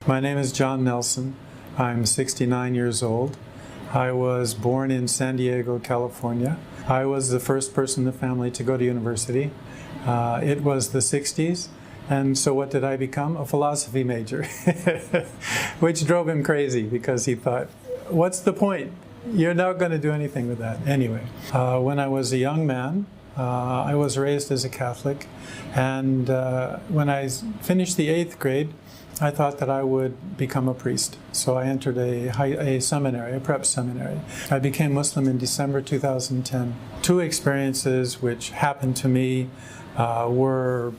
My name is John Nelson. I'm 69 years old. I was born in San Diego, California. I was the first person in the family to go to university. It was the 60s, and so what did I become? A philosophy major, which drove him crazy because he thought, what's the point? You're not going to do anything with that. Anyway, when I was a young man, I was raised as a Catholic, and when I finished the 8th grade, I thought that I would become a priest. So I entered a seminary, a prep seminary. I became Muslim in December 2010. Two experiences which happened to me were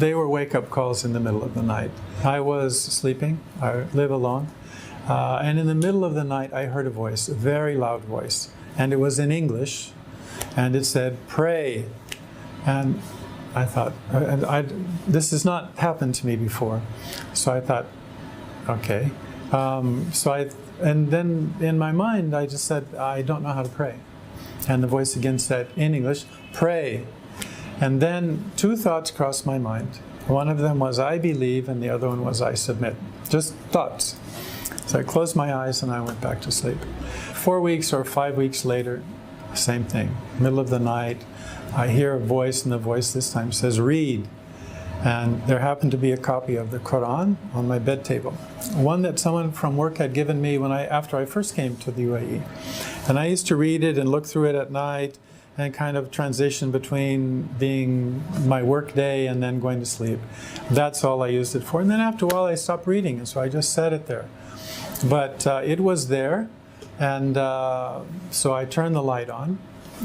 wake-up calls in the middle of the night. I was sleeping, I live alone, and in the middle of the night I heard a voice, a very loud voice, and it was in English, and it said, "Pray." And I thought, this has not happened to me before. So I thought, okay. And then in my mind, I just said, I don't know how to pray. And the voice again said, in English, "Pray." And then two thoughts crossed my mind. One of them was, I believe, and the other one was, I submit. Just thoughts. So I closed my eyes and I went back to sleep. 4 weeks or 5 weeks later, same thing. Middle of the night, I hear a voice, and the voice this time says, "Read." And there happened to be a copy of the Quran on my bed table. One that someone from work had given me after I first came to the UAE. And I used to read it and look through it at night and kind of transition between being my work day and then going to sleep. That's all I used it for. And then after a while I stopped reading, and so I just set it there. But it was there, and so I turned the light on,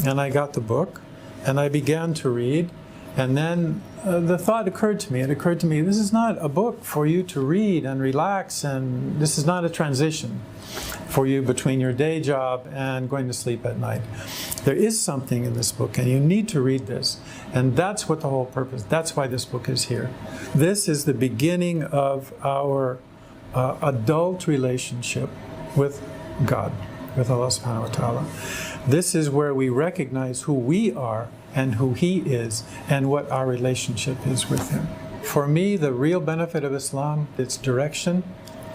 and I got the book, and I began to read, and then the thought occurred to me. It occurred to me, this is not a book for you to read and relax, and this is not a transition for you between your day job and going to sleep at night. There is something in this book, and you need to read this. And that's what the whole purpose, that's why this book is here. This is the beginning of our adult relationship with God, with Allah subhanahu wa ta'ala. This is where we recognize who we are and who He is and what our relationship is with Him. For me, the real benefit of Islam, its direction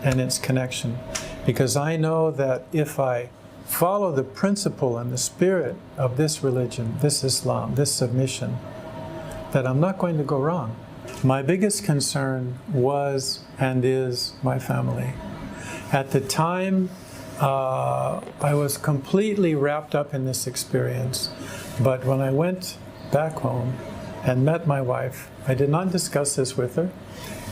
and its connection. Because I know that if I follow the principle and the spirit of this religion, this Islam, this submission, that I'm not going to go wrong. My biggest concern was and is my family. At the time, I was completely wrapped up in this experience. But when I went back home and met my wife, I did not discuss this with her.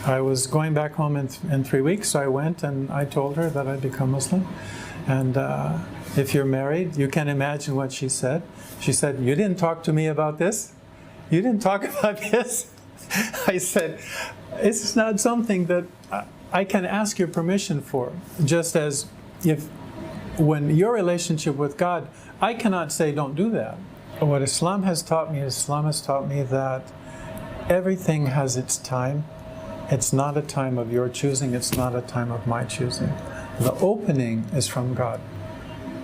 I was going back home in 3 weeks, so I went and I told her that I'd become Muslim. And if you're married, you can imagine what she said. She said, "You didn't talk to me about this? You didn't talk about this?" I said, "It's not something that I can ask your permission for. Just as when your relationship with God, I cannot say don't do that." What Islam has taught me that everything has its time. It's not a time of your choosing, it's not a time of my choosing. The opening is from God.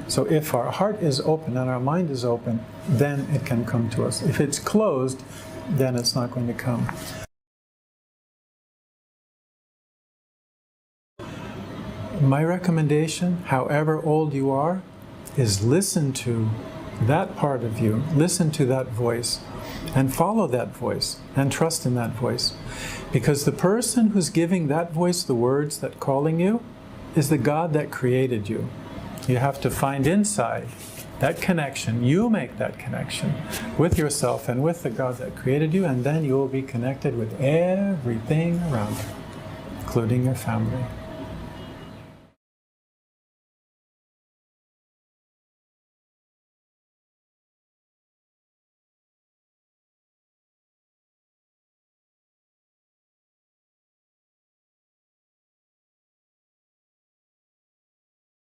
So if our heart is open and our mind is open, then it can come to us. If it's closed, then it's not going to come. My recommendation, however old you are, is listen to that part of you, listen to that voice, and follow that voice, and trust in that voice. Because the person who's giving that voice the words that calling you is the God that created you. You have to find inside that connection. You make that connection with yourself and with the God that created you, and then you will be connected with everything around you, including your family.